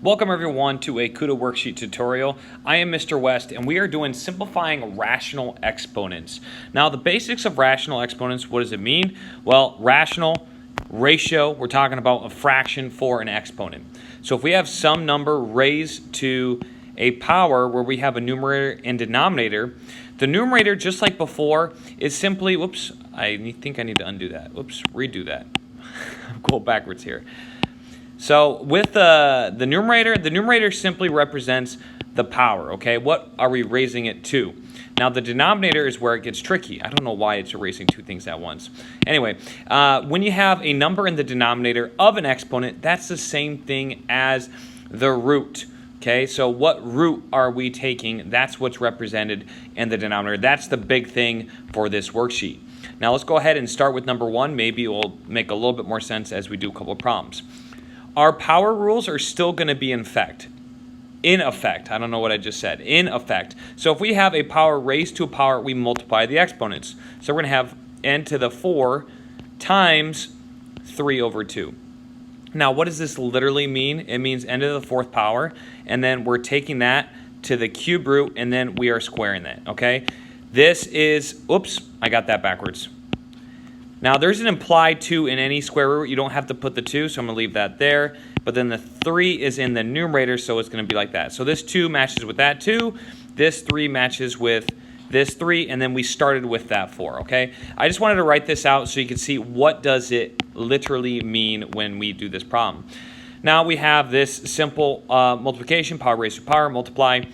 Welcome everyone to a Kuta worksheet tutorial. I am Mr. West and we are doing simplifying rational exponents. Now the basics of rational exponents, what does it mean? Well, rational, ratio, we're talking about a fraction for an exponent. So if we have some number raised to a power where we have a numerator and denominator, the numerator, just like before, is simply, whoops, I think I need to undo that. Whoops, redo that. I'm going backwards here. So with the numerator simply represents the power, okay? What are we raising it to? Now the denominator is where it gets tricky. I don't know why it's erasing two things at once. Anyway, when you have a number in the denominator of an exponent, that's the same thing as the root. Okay, so what root are we taking? That's what's represented in the denominator. That's the big thing for this worksheet. Now let's go ahead and start with number one. Maybe it will make a little bit more sense as we do a couple of problems. Our power rules are still going to be in effect. I don't know what I just said. In effect. So if we have a power raised to a power, we multiply the exponents. So we're going to have n to the 4 times 3 over 2. Now, what does this literally mean? It means n to the 4th power, and then we're taking that to the cube root, and then we are squaring that, okay? This is, oops, I got that backwards. Now, there's an implied 2 in any square root. You don't have to put the 2, so I'm going to leave that there. But then the 3 is in the numerator, so it's going to be like that. So this 2 matches with that 2. This 3 matches with this 3, and then we started with that 4, okay? I just wanted to write this out so you can see what does it literally mean when we do this problem. Now we have this simple multiplication, power raised to power, multiply.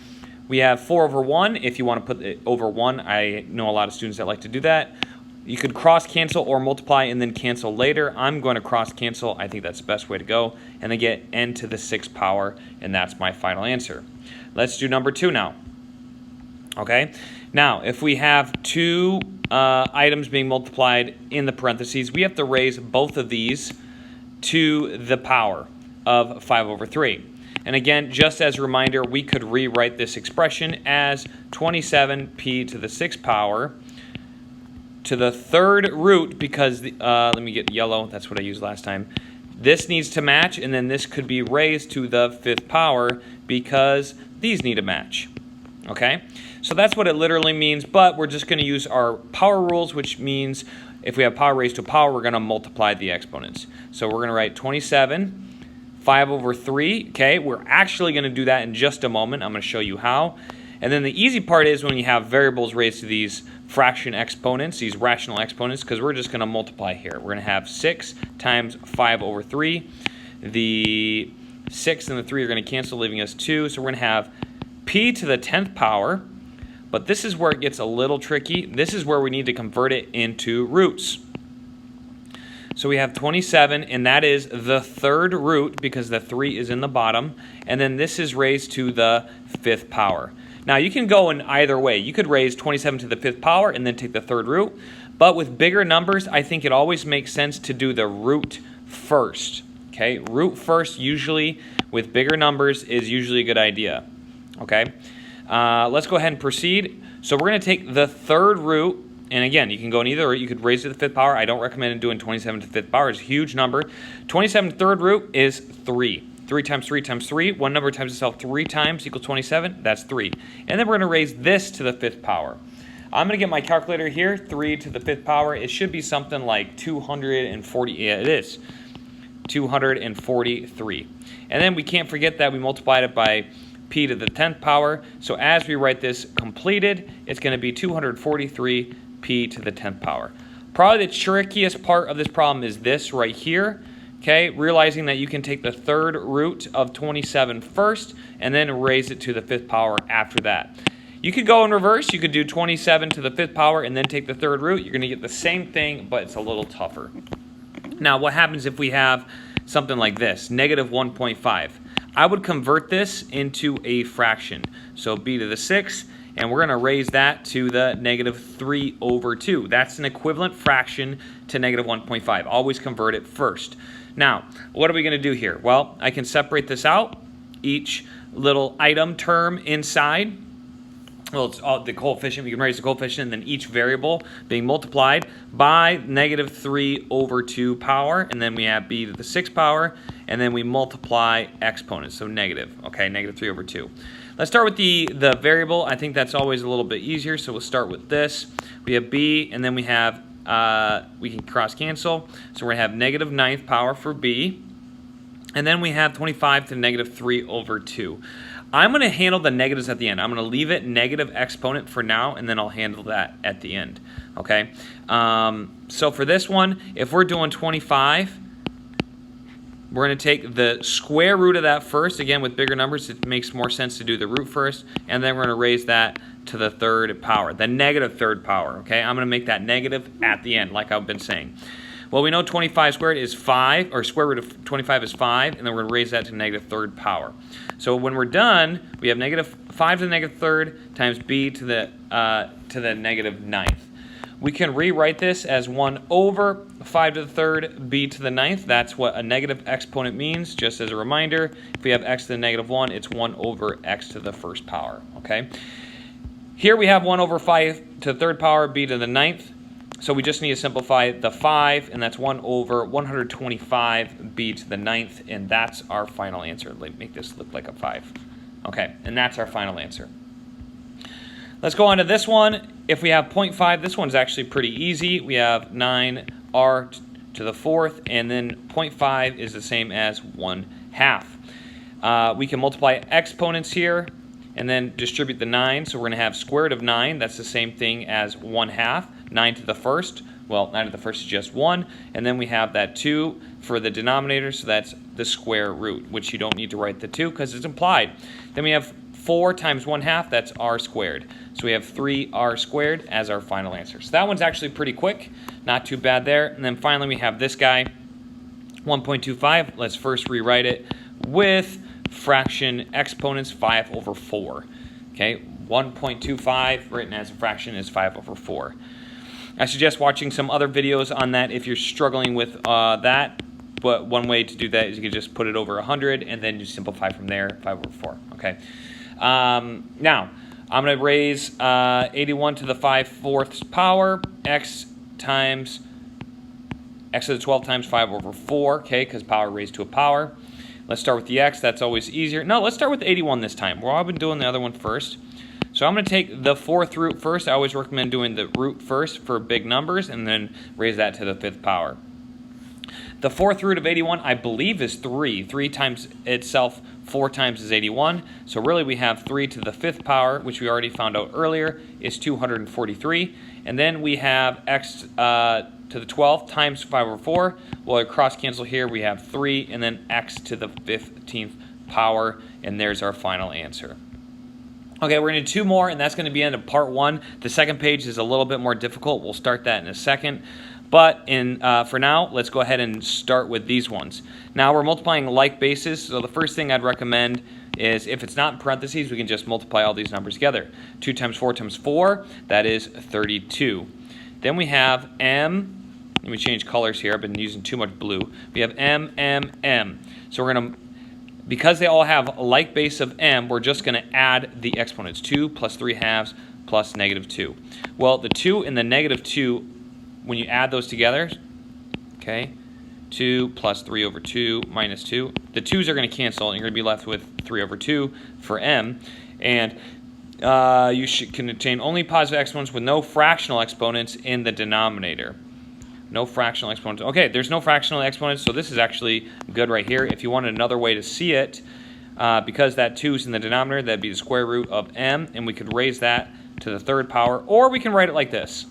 We have 4 over 1. If you want to put it over 1, I know a lot of students that like to do that. You could cross cancel or multiply and then cancel later. I'm going to cross cancel. I think that's the best way to go. And then get n to the 6th power, and that's my final answer. Let's do number 2 now. Okay? Now, if we have two items being multiplied in the parentheses, we have to raise both of these to the power of 5 over 3. And again, just as a reminder, we could rewrite this expression as 27p to the 6th power to the 3rd root, because, let me get yellow, that's what I used last time. This needs to match, and then this could be raised to the 5th power because these need to match. Okay? So that's what it literally means, but we're just going to use our power rules, which means if we have power raised to a power, we're going to multiply the exponents. So we're going to write 27, 5 over 3. Okay? We're actually going to do that in just a moment. I'm going to show you how. And then the easy part is when you have variables raised to these fraction exponents, these rational exponents, because we're just going to multiply here. We're going to have 6 times 5 over 3. The 6 and the 3 are going to cancel, leaving us 2. So we're going to have p to the 10th power. But this is where it gets a little tricky. This is where we need to convert it into roots. So we have 27, and that is the 3rd root because the 3 is in the bottom. And then this is raised to the 5th power. Now, you can go in either way. You could raise 27 to the 5th power and then take the 3rd root. But with bigger numbers, I think it always makes sense to do the root first. Okay, root first usually with bigger numbers is usually a good idea. Okay, let's go ahead and proceed. So we're going to take the 3rd root. And again, you can go in either root. You could raise it to the 5th power. I don't recommend doing 27 to the 5th power. It's a huge number. 27 to the 3rd root is 3. 3 times 3 times 3. One number times itself 3 times equals 27. That's 3. And then we're going to raise this to the 5th power. I'm going to get my calculator here. 3 to the 5th power. It should be something like 240. Yeah, it is. 243. And then we can't forget that we multiplied it by p to the 10th power. So as we write this completed, it's going to be 243 p to the 10th power. Probably the trickiest part of this problem is this right here. Okay, realizing that you can take the 3rd root of 27 first and then raise it to the 5th power after that. You could go in reverse. You could do 27 to the 5th power and then take the 3rd root. You're going to get the same thing, but it's a little tougher. Now, what happens if we have something like this, negative 1.5? I would convert this into a fraction. So b to the 6th, and we're going to raise that to the negative 3 over 2. That's an equivalent fraction to negative 1.5. Always convert it first. Now, what are we going to do here? Well, I can separate this out. Each little item term inside, well, it's all the coefficient. We can raise the coefficient, and then each variable being multiplied by negative 3 over 2 power. And then we have b to the 6th power. and then we multiply exponents, so negative, okay, negative 3 over 2. Let's start with the variable. I think that's always a little bit easier, so we'll start with this. We have b, and then we have, we can cross cancel, so we're going to have negative 9th power for b, and then we have 25 to negative 3 over 2. I'm going to handle the negatives at the end. I'm going to leave it negative exponent for now, and then I'll handle that at the end, okay? So for this one, if we're doing 25, we're going to take the square root of that first. Again, with bigger numbers, it makes more sense to do the root first, and then we're going to raise that to the third power, the negative third power, okay? I'm going to make that negative at the end, like I've been saying. Well, we know 25 squared is 5, or square root of 25 is 5, and then we're going to raise that to negative third power. So when we're done, we have negative 5 to the negative third times b to the negative 9th. We can rewrite this as 1 over 5 to the third, b to the 9th. That's what a negative exponent means. Just as a reminder, if we have x to the negative 1, it's 1 over x to the first power, okay? Here we have 1 over 5 to the third power, b to the 9th. So we just need to simplify the 5, and that's 1 over 125 b to the 9th, and that's our final answer. Let me make this look like a 5. Okay, and that's our final answer. Let's go on to this one. If we have 0.5, this one's actually pretty easy. We have 9r to the 4th, and then 0.5 is the same as 1/2. We can multiply exponents here, and then distribute the 9. So we're going to have square root of 9. That's the same thing as 1/2. 9 to the first. Well, 9 to the first is just 1. And then we have that 2 for the denominator. So that's the square root, which you don't need to write the 2 because it's implied. Then we have 4 times 1/2. That's r squared. So we have 3r squared as our final answer. So that one's actually pretty quick. Not too bad there. And then finally we have this guy, 1.25. Let's first rewrite it with fraction exponents 5 over 4. Okay, 1.25 written as a fraction is 5 over 4. I suggest watching some other videos on that if you're struggling with that. But one way to do that is you can just put it over 100 and then you simplify from there, 5 over 4. Okay. Now, I'm going to raise 81 to the 5/4 power, x to the 12 times 5 over 4, okay, because power raised to a power. Let's start with the x. That's always easier. No, let's start with 81 this time. Well, I've been doing the other one first. So I'm going to take the 4th root first. I always recommend doing the root first for big numbers and then raise that to the 5th power. The 4th root of 81, I believe, is 3. 3 times itself 4 times is 81. So really we have 3 to the 5th power, which we already found out earlier, is 243. And then we have x to the 12th times 5 over 4. Well, cross cancel here, we have 3, and then x to the 15th power, and there's our final answer. Okay, we're going to do 2 more, and that's going to be the end of part 1. The second page is a little bit more difficult. We'll start that in a second. But for now, let's go ahead and start with these ones. Now we're multiplying like bases, so the first thing I'd recommend is if it's not in parentheses, we can just multiply all these numbers together. 2 times 4 times 4, that is 32. Then we have m. Let me change colors here. I've been using too much blue. We have m, m, m. So we're going to, because they all have a like base of m, we're just going to add the exponents. 2 plus 3/2 plus negative 2. Well, the 2 and the negative 2, when you add those together, okay, 2 plus 3 over 2 minus 2, the 2's are going to cancel, and you're going to be left with 3 over 2 for m. And you should contain only positive exponents with no fractional exponents in the denominator. No fractional exponents. Okay, there's no fractional exponents, so this is actually good right here. If you wanted another way to see it, because that 2 is in the denominator, that'd be the square root of m, and we could raise that to the 3rd power, or we can write it like this.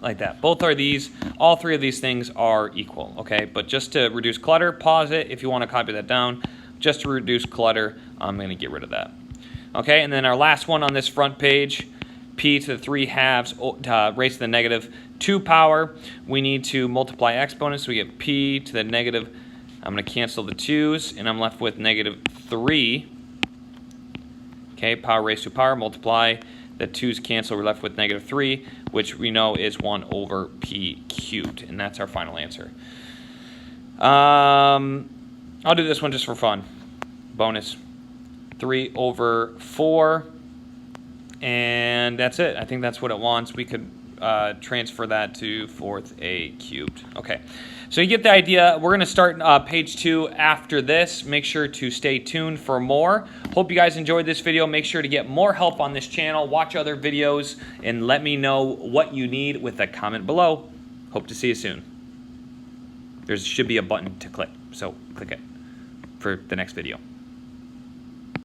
Like that. Both are these. All 3 of these things are equal, okay? But just to reduce clutter, pause it if you want to copy that down. Just to reduce clutter, I'm going to get rid of that. Okay, and then our last one on this front page, p to the 3/2 raised to the negative 2 power. We need to multiply exponents, so we get p to the negative, I'm going to cancel the 2's, and I'm left with negative 3. Okay, power raised to power, multiply. The 2's cancel, we're left with negative 3, which we know is 1 over p cubed, and that's our final answer. I'll do this one just for fun. Bonus. 3 over 4, and that's it. I think that's what it wants. We could transfer that to 4th a cubed. Okay, so you get the idea. We're going to start page 2 after this. Make sure to stay tuned for more. Hope you guys enjoyed this video. Make sure to get more help on this channel. Watch other videos and let me know what you need with a comment below. Hope to see you soon. There should be a button to click, so click it for the next video.